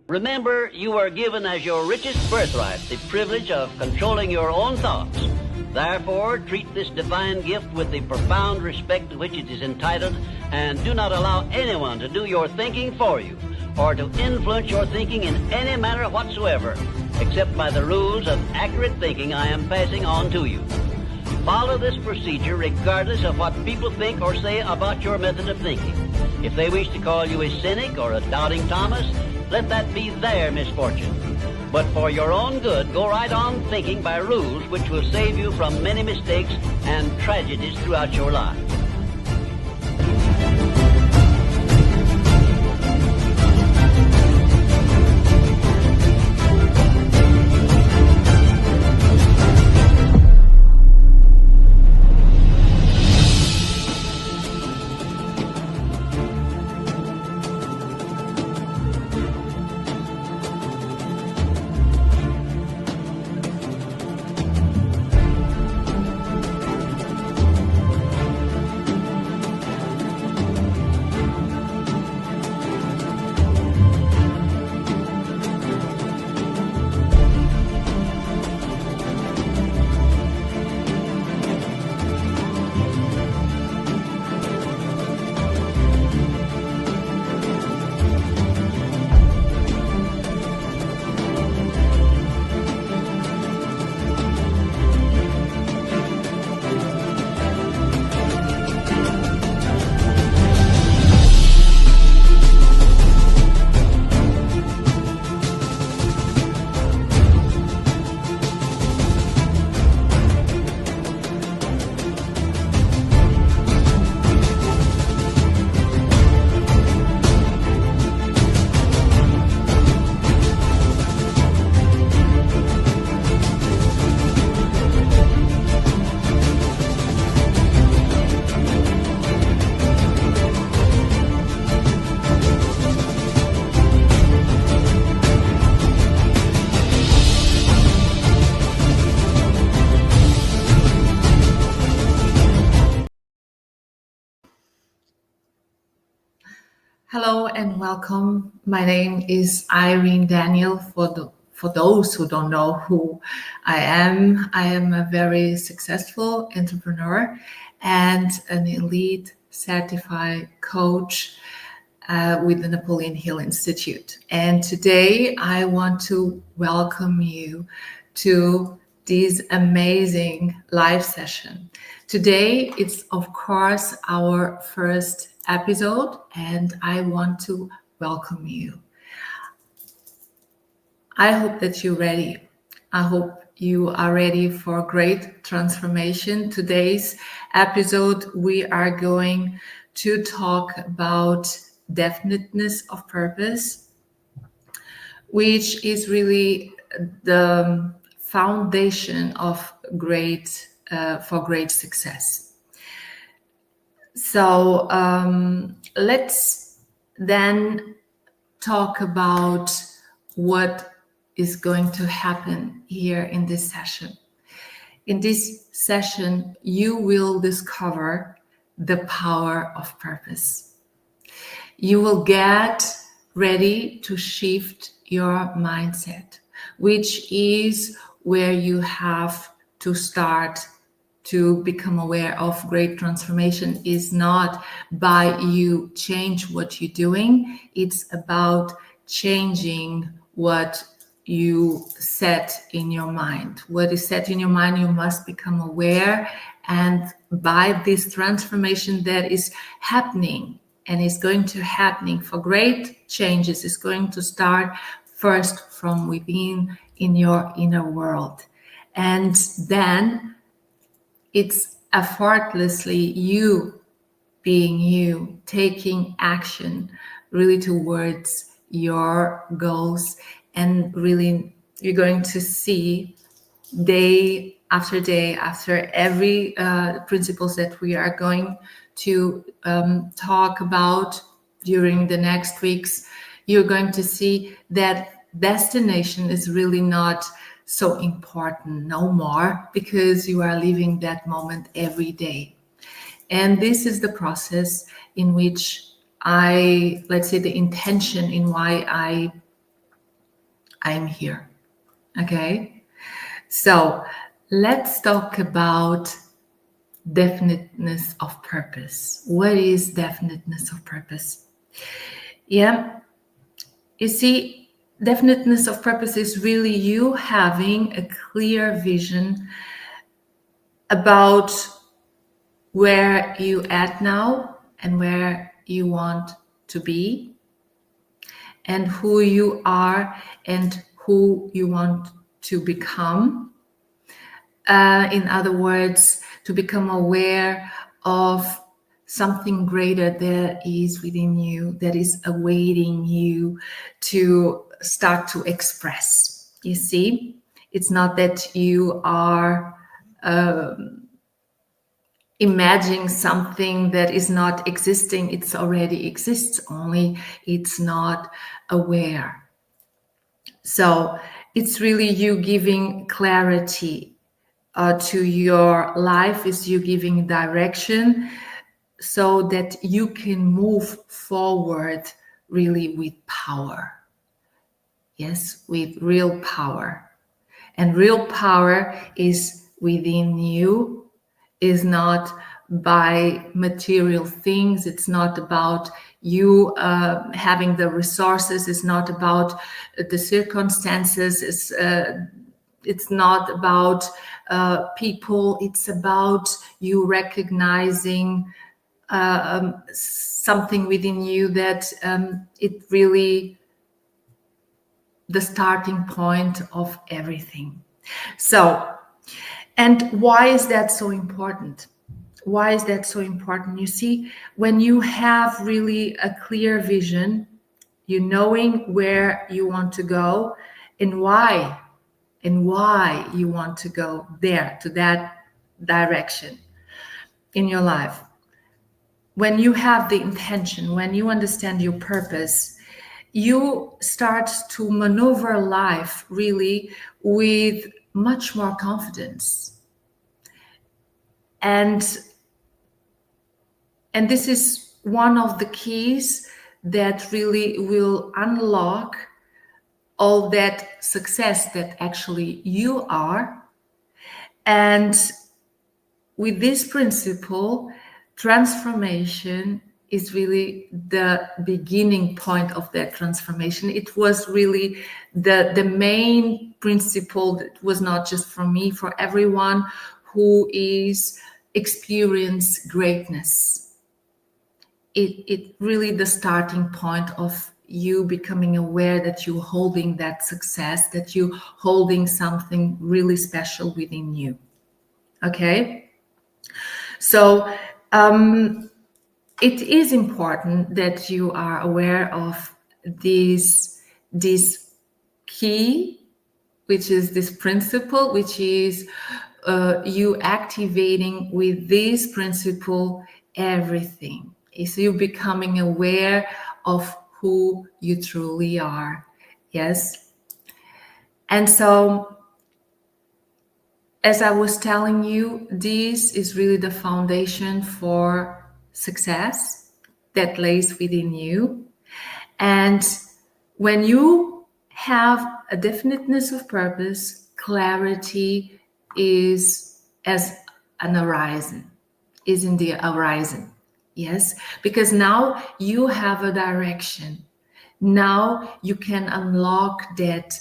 Remember, you are given as your richest birthright the privilege of controlling your own thoughts. Therefore, treat this divine gift with the profound respect to which it is entitled, and do not allow anyone to do your thinking for you, or to influence your thinking in any manner whatsoever, except by the rules of accurate thinking I am passing on to you. Follow this procedure regardless of what people think or say about your method of thinking. If they wish to call you a cynic or a doubting Thomas, let that be their misfortune. But for your own good, go right on thinking by rules which will save you from many mistakes and tragedies throughout your life. Hello and welcome. My name is Irene Daniel. For those who don't know who I am a very successful entrepreneur and an elite certified coach with the Napoleon Hill Institute. And today I want to welcome you to this amazing live session. Today it's of course our first episode, and I want to welcome you. I hope that you're ready. I hope you are ready for great transformation. Today's episode, we are going to talk about definiteness of purpose, which is really the foundation of great success. So let's then talk about what is going to happen here in this session. In this session, you will discover the power of purpose. You will get ready to shift your mindset, which is where you have to start to become aware of great transformation. Is not by you change what you're doing. It's about changing what you set in your mind. What is set in your mind, you must become aware. And by this transformation that is happening and is going to happening for great changes, is going to start first from within in your inner world. And then it's effortlessly you being you, taking action really towards your goals. And really, you're going to see day after day, after every principles that we are going to talk about during the next weeks, you're going to see that destination is really not so important no more, because you are living that moment every day. And this is the process in which let's say the intention in why I I'm here. Okay? So let's talk about definiteness of purpose. What is definiteness of purpose? Yeah, you see, definiteness of purpose is really you having a clear vision about where you at now and where you want to be, and who you are and who you want to become. In other words, to become aware of something greater that is within you, that is awaiting you to start to express. You see, it's not that you are imagining something that is not existing. It's already exists, only it's not aware. So it's really you giving clarity to your life, is you giving direction so that you can move forward really with power. Yes, with real power. And real power is within you, is not by material things. It's not about you having the resources. It's not about the circumstances. It's not about people. It's about you recognizing something within you that it really the starting point of everything. So, and why is that so important? Why is that so important? You see, when you have really a clear vision, you knowing where you want to go and why you want to go there, to that direction in your life. When you have the intention, when you understand your purpose, you start to maneuver life really with much more confidence. And this is one of the keys that really will unlock all that success that actually you are. And with this principle, transformation is really the beginning point of that transformation. It was really the main principle that was not just for me, for everyone who is experience greatness. It really the starting point of you becoming aware that you're holding that success, that you're holding something really special within you. Okay? So it is important that you are aware of this key, which is this principle, which is you activating with this principle everything. So you becoming aware of who you truly are. Yes. And so, as I was telling you, this is really the foundation for success that lays within you. And when you have a definiteness of purpose, clarity is as an horizon, is in the horizon. Yes, because now you have a direction. Now you can unlock that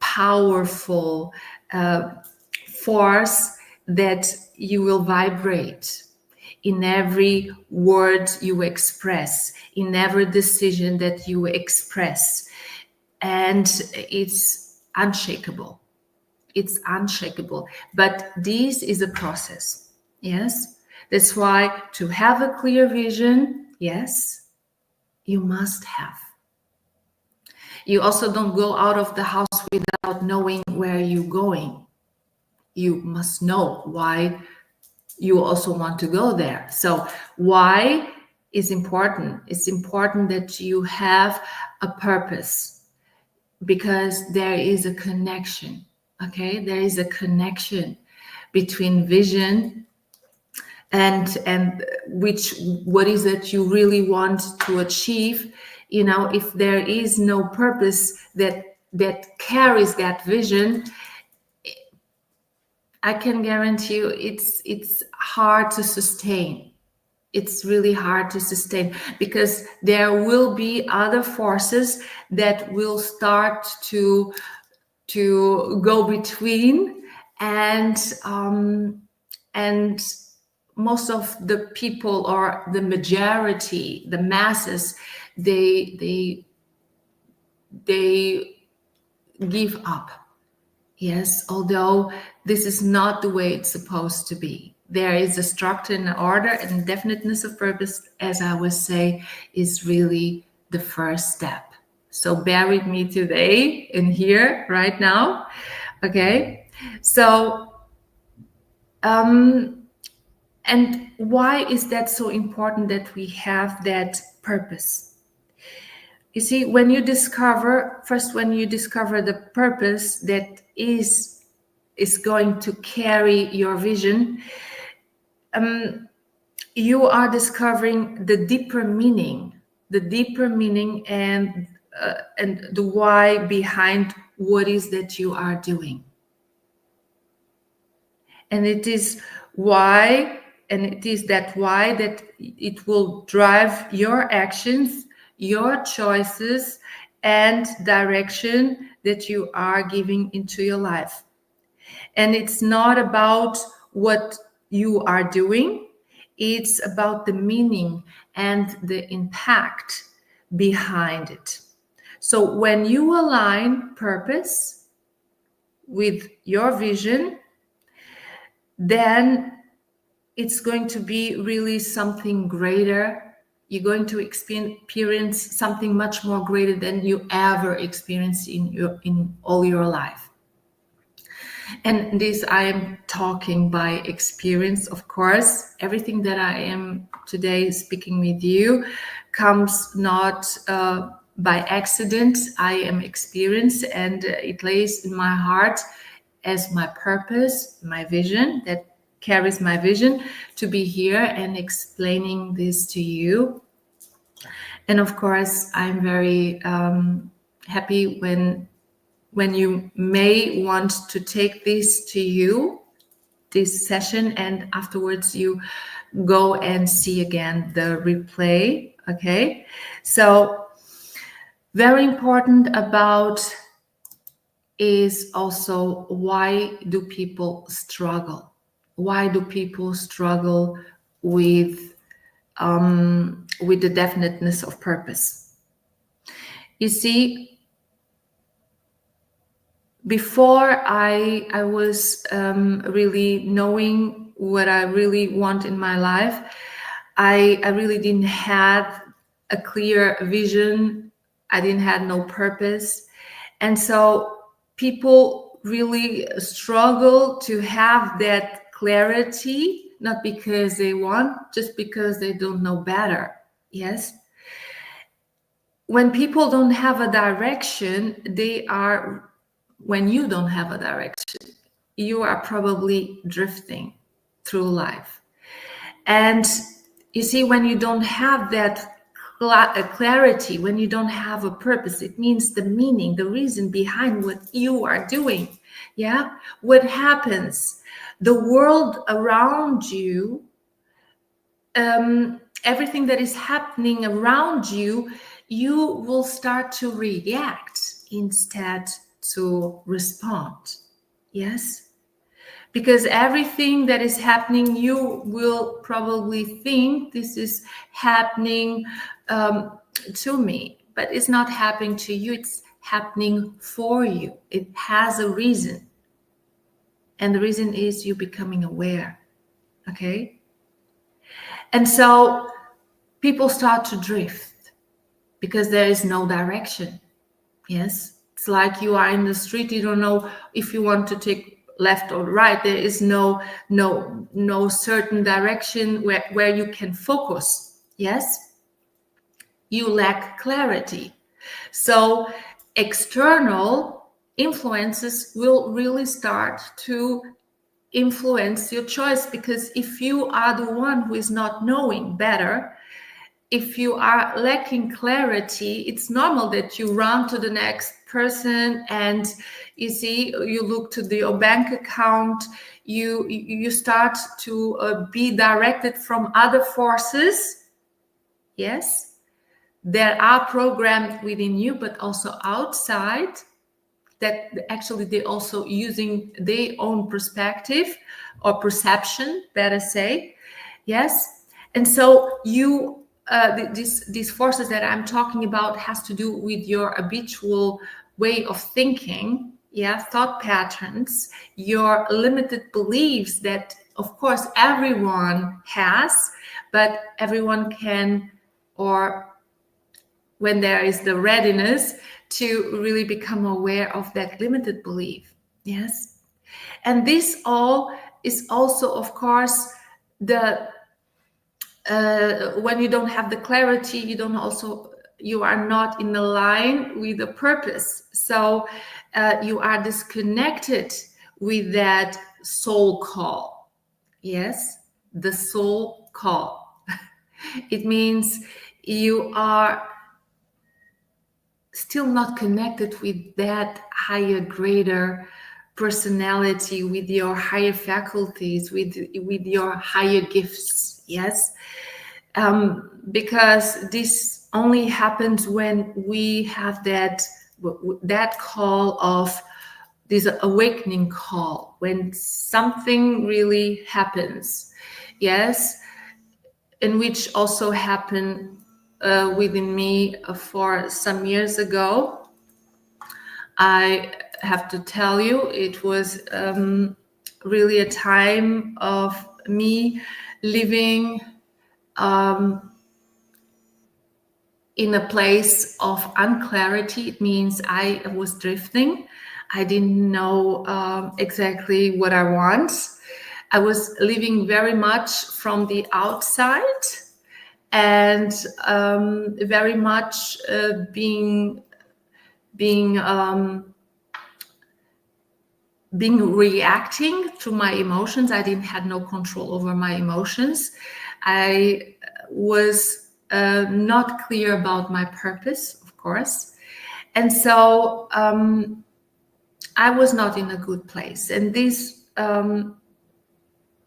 powerful force that you will vibrate in every word you express, in every decision that you express. And it's unshakable. It's unshakable. But this is a process. Yes. That's why to have a clear vision, yes, you must have. You also don't go out of the house without knowing where you're going. You must know why you also want to go there. So why is important. It's important that you have a purpose, because there is a connection. Okay, there is a connection between vision and what is it you really want to achieve. You know, if there is no purpose, that that carries that vision, I can guarantee you it's hard to sustain. It's really hard to sustain, because there will be other forces that will start to go between, and most of the people, or the majority, the masses, they give up. Yes, although this is not the way it's supposed to be. There is a structure and order, and definiteness of purpose, as I would say, is really the first step. So bear with me today and here, right now. Okay, so and why is that so important that we have that purpose? You see, when you discover the purpose that is going to carry your vision, you are discovering the deeper meaning, and the why behind what is that you are doing. And it is that why that it will drive your actions, your choices, and direction that you are giving into your life. And it's not about what you are doing, it's about the meaning and the impact behind it. So when you align purpose with your vision, then it's going to be really something greater. You're going to experience something much more greater than you ever experienced in all your life. And this, I am talking by experience, of course. Everything that I am today speaking with you comes not by accident. I am experienced, and it lays in my heart as my purpose, my vision, that carries my vision, to be here and explaining this to you. And of course, I'm very happy when you may want to take this to you, this session, and afterwards you go and see again the replay. Okay, so very important about is also, why do people struggle? Why do people struggle with the definiteness of purpose? You see, before I was really knowing what I really want in my life, I really didn't have a clear vision. I didn't have no purpose. And so people really struggle to have that clarity, not because they want, just because they don't know better. Yes. When people don't have a direction, when you don't have a direction, you are probably drifting through life. And you see, when you don't have that clarity, when you don't have a purpose, it means the meaning, the reason behind what you are doing. Yeah. What happens? The world around you, everything that is happening around you, you will start to react instead to respond. Yes. Because everything that is happening, you will probably think this is happening to me, but it's not happening to you. It's happening for you. It has a reason. And the reason is you becoming aware. Okay. And so people start to drift because there is no direction. Yes. It's like you are in the street. You don't know if you want to take left or right. There is no certain direction where you can focus. Yes. You lack clarity. So external influences will really start to influence your choice, because if you are the one who is not knowing better, if you are lacking clarity, it's normal that you run to the next person, and you see, you look to your bank account, you start to be directed from other forces. Yes, there are programs within you, but also outside, that actually they also using their own perspective or perception, better say. Yes, and so these forces that I'm talking about has to do with your habitual way of thinking, yeah, thought patterns, your limited beliefs that of course everyone has, but everyone can, or when there is the readiness to really become aware of that limited belief. Yes, and this all is also, of course, the when you don't have the clarity, you are not in the line with the purpose. So you are disconnected with that soul call. Yes, the soul call. It means you are still not connected with that higher, greater personality, with your higher faculties, with your higher gifts. Yes, because this only happens when we have that call of this awakening call, when something really happens. Yes, and which also happened within me for some years ago. I have to tell you, it was really a time of me living in a place of unclarity. It means I was drifting. I didn't know exactly what I want. I was living very much from the outside, and very much being reacting to my emotions. I didn't have no control over my emotions. I was not clear about my purpose, of course, and so I was not in a good place. And this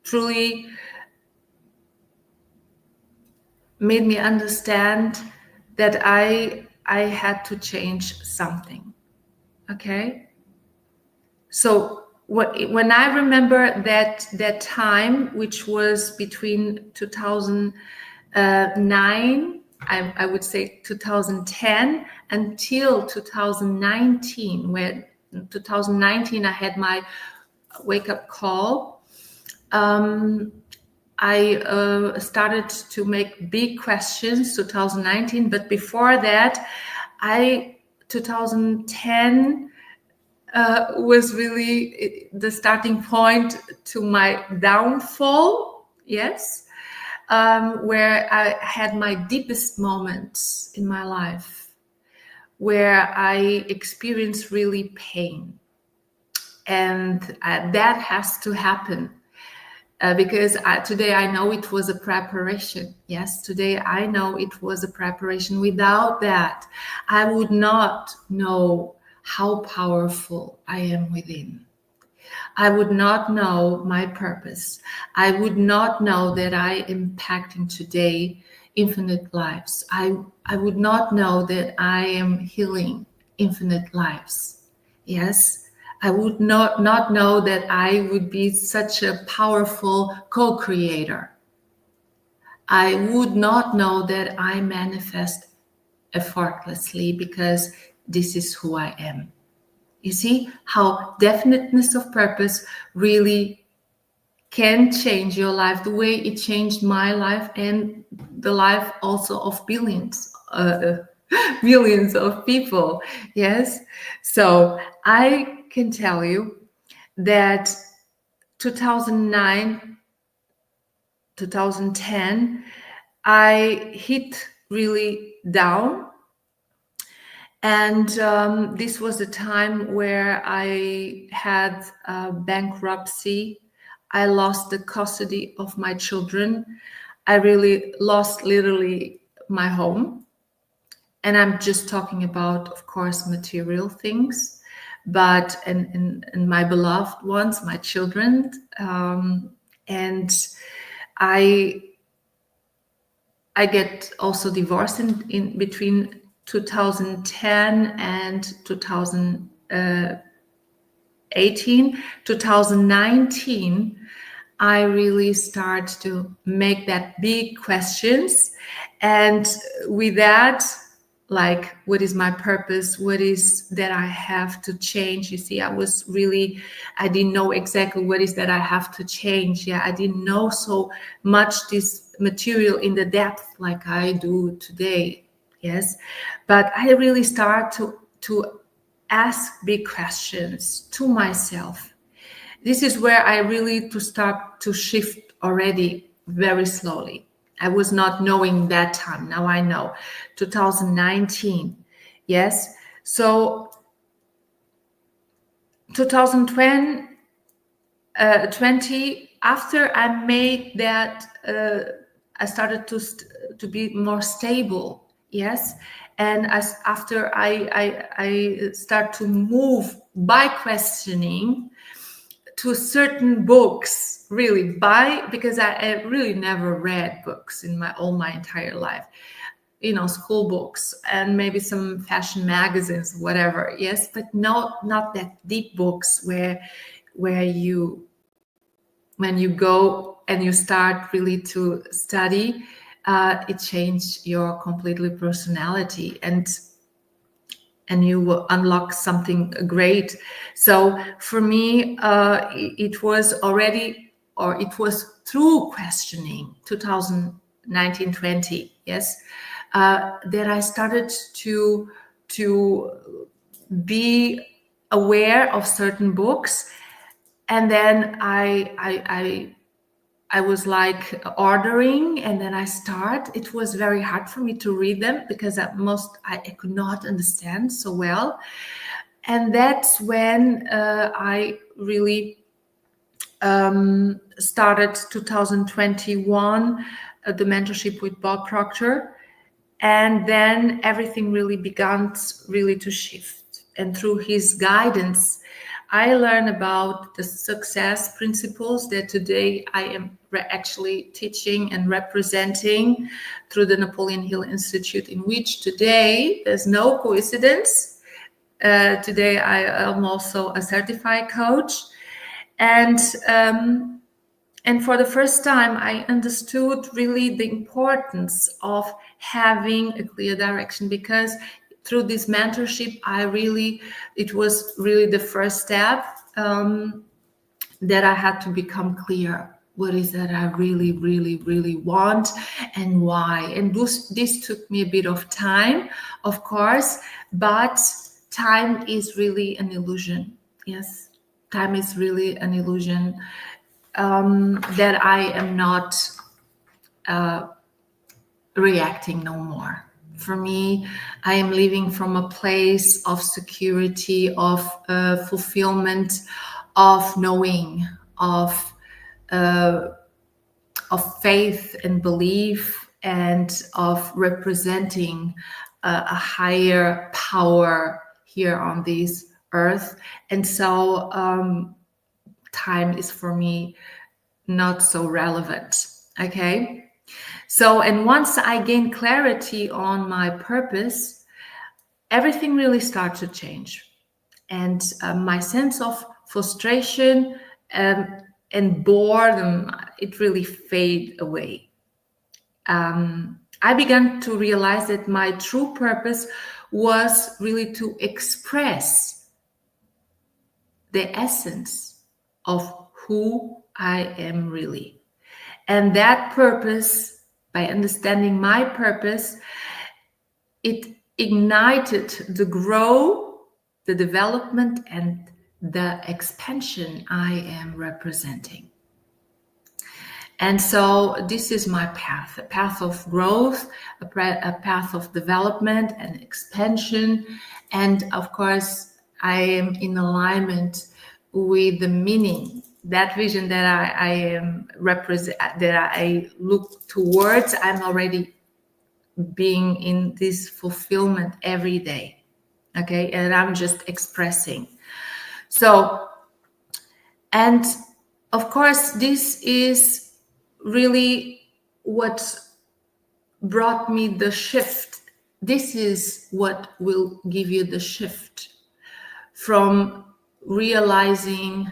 truly made me understand that I had to change something. Okay, so when I remember that time, which was between 2009, I would say 2010 until 2019, when 2019 I had my wake-up call. I started to make big questions 2019, but before that, 2010 was really the starting point to my downfall. Yes, where I had my deepest moments in my life, where I experienced really pain, and that has to happen. Because today I know it was a preparation. Yes, today I know it was a preparation. Without that, I would not know how powerful I am within. I would not know my purpose. I would not know that I am impacting today infinite lives. I would not know that I am healing infinite lives. Yes. I would not know that I would be such a powerful co-creator. I would not know that I manifest effortlessly, because this is who I am. You see how definiteness of purpose really can change your life, the way it changed my life and the life also of billions of people. Yes. So I can tell you that 2009, 2010, I hit really down. And this was a time where I had bankruptcy. I lost the custody of my children. I really lost literally my home. And I'm just talking about, of course, material things, but and my beloved ones, my children. And I get also divorced in between 2010 and 2018. 2019, I really start to make that big questions. And with that, like, what is my purpose? What is that I have to change? You see, I didn't know exactly what is that I have to change. Yeah, I didn't know so much this material in the depth like I do today. Yes, but I really start to ask big questions to myself. This is where I really to start to shift already very slowly. I was not knowing that time. Now I know. 2019. Yes. So 2020, after I made that, I started to be more stable. Yes. And after I start to move by questioning to certain books, really, because I really never read books in all my entire life, school books and maybe some fashion magazines, whatever. Yes, but not that deep books where you, when you go and you start really to study, it changed your completely personality, and you will unlock something great. So for me, it was through questioning 2019-20, yes, that I started to be aware of certain books. And then I was like ordering, and then it was very hard for me to read them because I could not understand so well. And that's when I really started 2021, the mentorship with Bob Proctor. And then everything really began to shift. And through his guidance, I learned about the success principles that today I am actually teaching and representing through the Napoleon Hill Institute, in which today, there's no coincidence, today I am also a certified coach. And for the first time, I understood really the importance of having a clear direction, because through this mentorship, it was really the first step that I had to become clear. What is that I really, really, really want, and why? And this took me a bit of time, of course, but time is really an illusion. Yes, time is really an illusion that I am not reacting no more. For me, I am living from a place of security, of fulfillment, of knowing, of faith and belief, and of representing a higher power here on this earth. And so time is for me not so relevant. Okay. So, and once I gained clarity on my purpose, everything really started to change. And my sense of frustration and boredom, it really faded away. I began to realize that my true purpose was really to express the essence of who I am really. And that purpose, by understanding my purpose, it ignited the growth, the development, and the expansion I am representing. And so this is my path, a path of growth, a path of development and expansion. And of course, I am in alignment with the meaning, that vision that I am represent, that I look towards. I'm already being in this fulfillment every day. Okay, and I'm just expressing. So, and of course, this is really what brought me the shift. This is what will give you the shift from realizing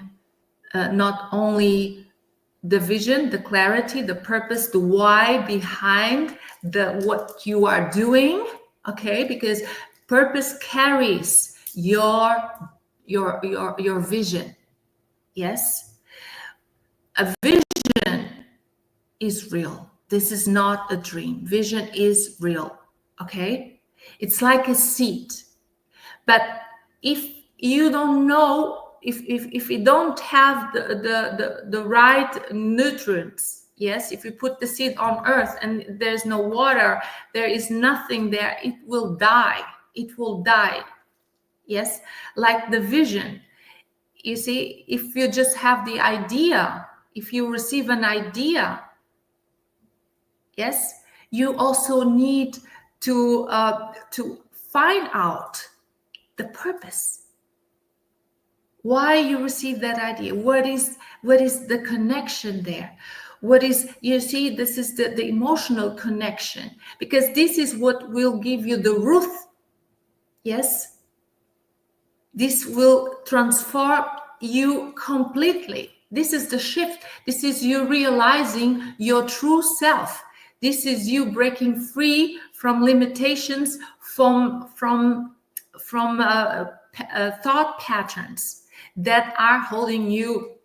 not only the vision, the clarity, the purpose, the why behind what you are doing, okay? Because purpose carries your vision. Yes, a vision is real. This is not a dream. Vision is real. Okay, it's like a seed, but if you don't know, if you don't have the right nutrients, yes, if you put the seed on earth and there's no water, there is nothing there, it will die. It will die. Yes, like the vision. You see, if you just have the idea, if you receive an idea, yes, you also need to find out the purpose, why you receive that idea. What is the connection there? What is, you see, this is the emotional connection, because this is what will give you the root. Yes, this will transform you completely. This is the shift. This is you realizing your true self. This is you breaking free from limitations, from thought patterns that are holding you.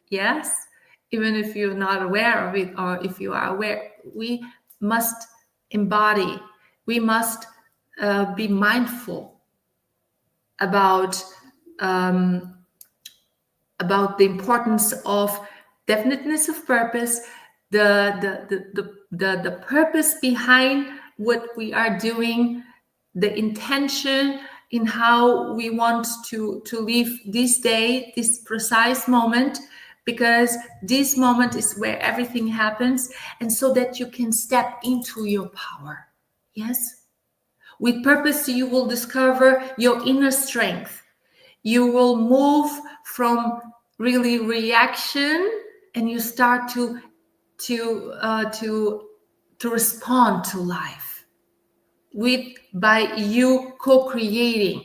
Yes, even if you're not aware of it, or if you are aware, we must embody. We must be mindful about the importance of definiteness of purpose, the purpose behind what we are doing, the intention in how we want to live this day, this precise moment, because this moment is where everything happens, and so that you can step into your power. Yes, with purpose you will discover your inner strength. You will move from really reaction, and you start to respond to life by you co-creating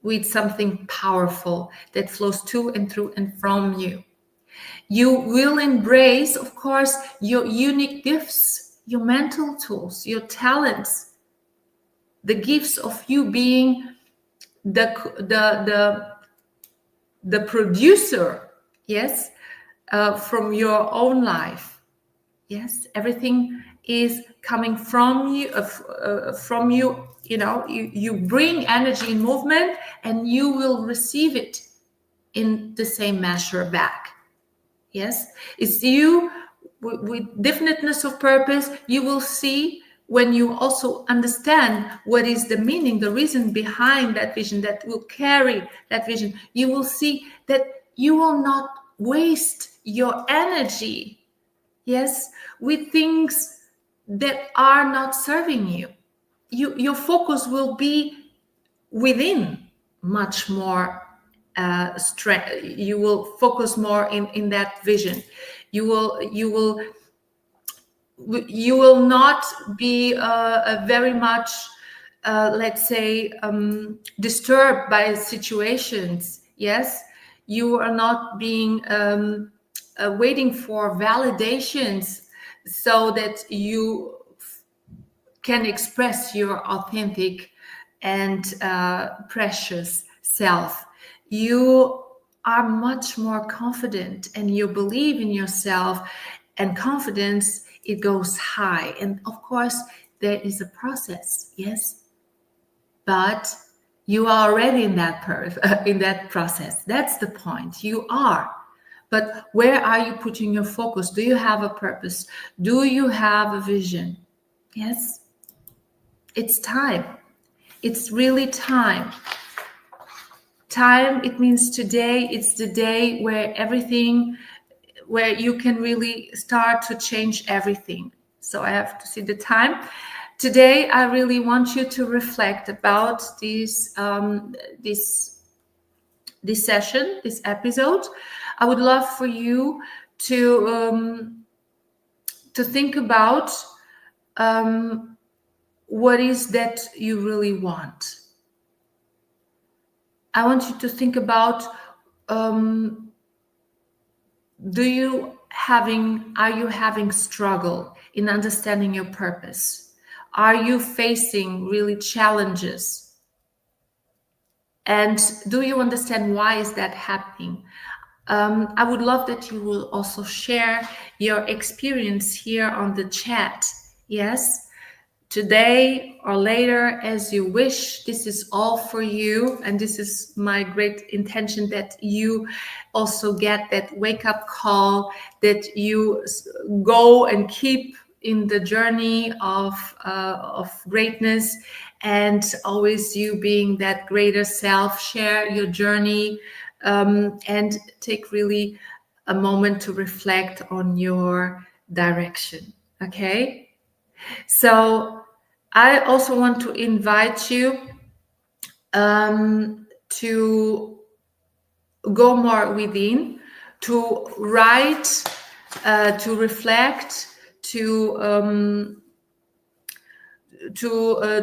with something powerful that flows to and through and from you. You will embrace, of course, your unique gifts, your mental tools, your talents, the gifts of you being the producer, yes, from your own life. Yes, everything is coming from you, you know, you bring energy and movement, and you will receive it in the same measure back. Yes, it's you with definiteness of purpose. You will see, when you also understand what is the meaning, the reason behind that vision, that will carry that vision, you will see that you will not waste your energy, yes, with things that are not serving you. Your focus will be within much more strength. You will focus more in that vision. You will not be very much, let's say, disturbed by situations. Yes, you are not being waiting for validations so that you can express your authentic and precious self. You are much more confident, and you believe in yourself, and confidence, it goes high. And of course, there is a process, yes, but you are already in that process. That's the point. You are. But where are you putting your focus? Do you have a purpose? Do you have a vision? Yes, it's time. It's really time. Time, it means today. It's the day where you can really start to change everything. so I have to see the time. Today, I really want you to reflect about this session, this episode. I would love for you to think about what is that you really want. I want you to think about, are you having struggle in understanding your purpose? Are you facing really challenges? And do you understand why is that happening? I would love that you will also share your experience here on the chat. Yes, today or later, as you wish. This is all for you. And this is my great intention, that you also get that wake-up call, that you go and keep in the journey of greatness, and always you being that greater self. Share your journey, and take really a moment to reflect on your direction. Okay? So I also want to invite you to go more within, to write, to reflect, to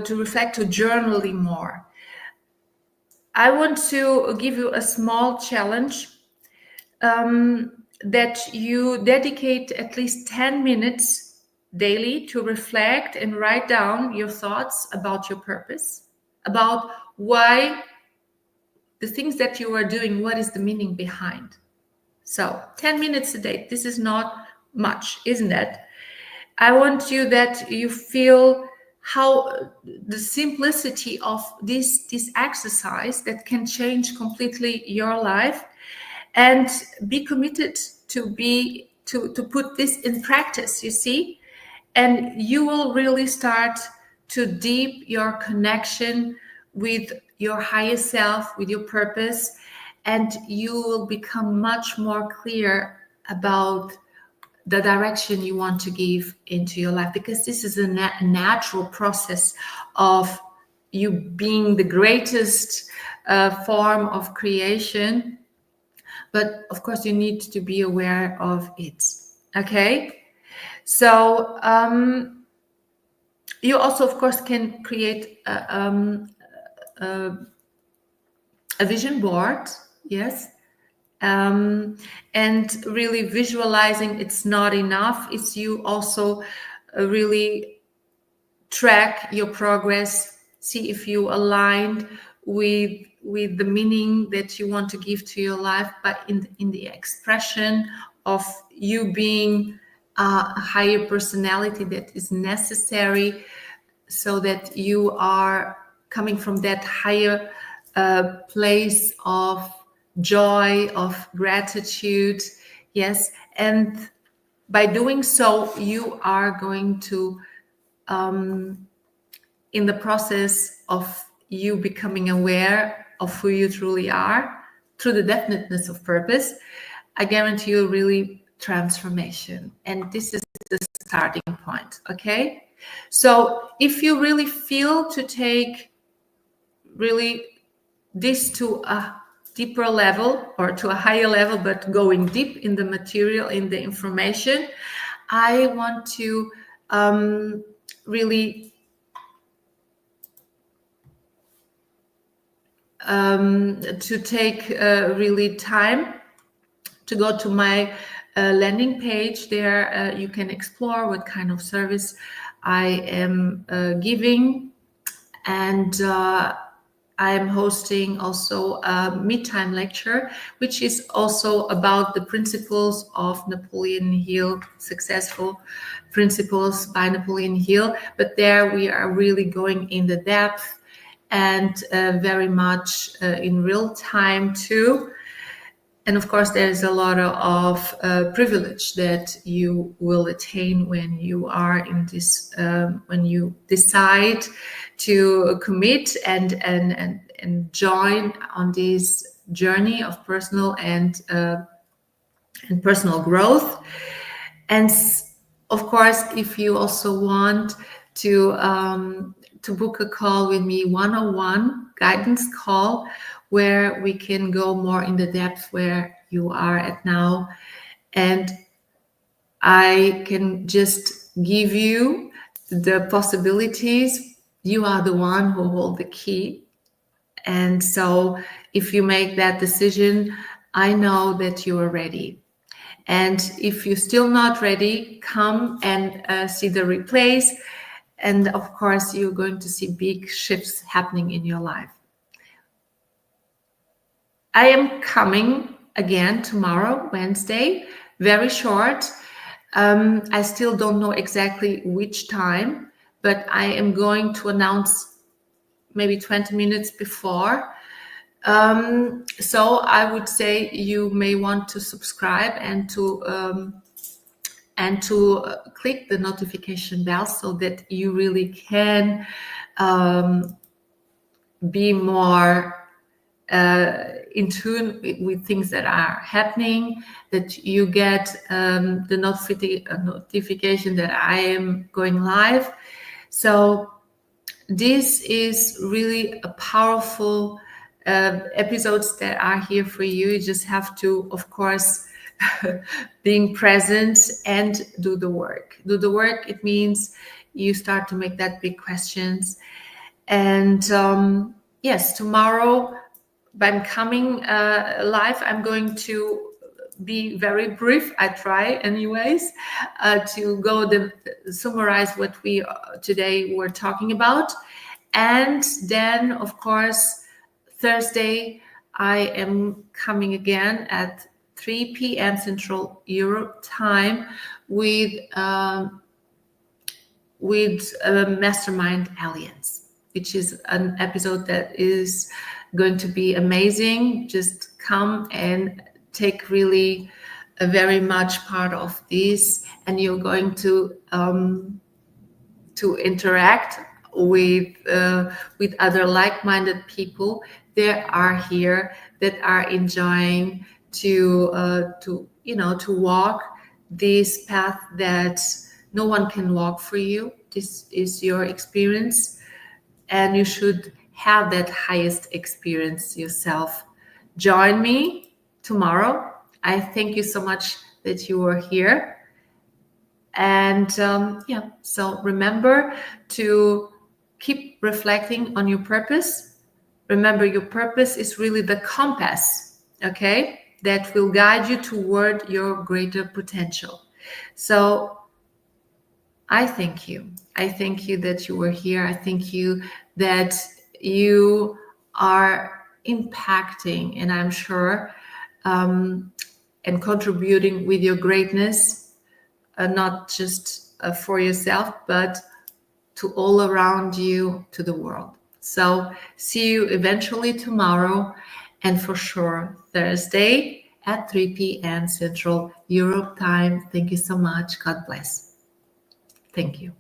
reflect, to journaling more. I want to give you a small challenge, that you dedicate at least 10 minutes daily to reflect and write down your thoughts about your purpose, about why the things that you are doing, what is the meaning behind. So 10 minutes a day, this is not much, isn't it? I want you that you feel how the simplicity of this exercise that can change completely your life, and be committed to put this in practice, you see, and you will really start to deep your connection with your higher self, with your purpose, and you will become much more clear about the direction you want to give into your life, because this is a natural process of you being the greatest form of creation. But of course, you need to be aware of it. Okay? So you also, of course, can create a vision board. Yes. And really visualizing, it's not enough. It's you also really track your progress, see if you aligned with the meaning that you want to give to your life, but in the expression of you being a higher personality that is necessary, so that you are coming from that higher place of joy, of gratitude. Yes. And by doing so, you are going to, in the process of you becoming aware of who you truly are through the definiteness of purpose, I guarantee you really transformation. And this is the starting point. Okay. So if you really feel to take really this to a deeper level, or to a higher level, but going deep in the material, in the information, I want to really to take really time to go to my landing page. There you can explore what kind of service I am giving, and I am hosting also a mid-time lecture, which is also about the principles of Napoleon Hill, successful principles by Napoleon Hill. But there we are really going in the depth, and very much in real time too. And of course, there's a lot of privilege that you will attain when you are in this, when you decide to commit and join on this journey of personal and personal growth. And Of course, if you also want to book a call with me, one-on-one guidance call, where we can go more in the depth where you are at now, and I can just give you the possibilities. You are the one who hold the key. And so if you make that decision, I know that you are ready. And if you're still not ready, come and see the replays. And of course, you're going to see big shifts happening in your life. I am coming again tomorrow, Wednesday, very short. I still don't know exactly which time, but I am going to announce maybe 20 minutes before. So I would say you may want to subscribe and to click the notification bell so that you really can be more in tune with things that are happening, that you get the notification that I am going live. So this is really a powerful episodes that are here for you. You just have to, of course, being present and do the work. Do the work, it means you start to make that big questions. And yes, tomorrow I'm coming live. I'm going to be very brief. I try anyways to go summarize what we today were talking about. And then, of course, Thursday, I am coming again at 3 p.m. Central Europe time with Mastermind Alliance, which is an episode that is going to be amazing. Just come and take really a very much part of this, and you're going to interact with other like-minded people that are here, that are enjoying to walk this path that no one can walk for you. This is your experience, and you should have that highest experience yourself. Join me tomorrow. I thank you so much that you are here. And so remember to keep reflecting on your purpose. Remember, your purpose is really the compass, okay, that will guide you toward your greater potential. So I thank you. I thank you that you were here. I thank you that you are impacting, and I'm sure, and contributing with your greatness, not just for yourself, but to all around you, to the world. So see you eventually tomorrow, and for sure Thursday at 3 p.m. Central Europe time. Thank you so much. God bless. Thank you.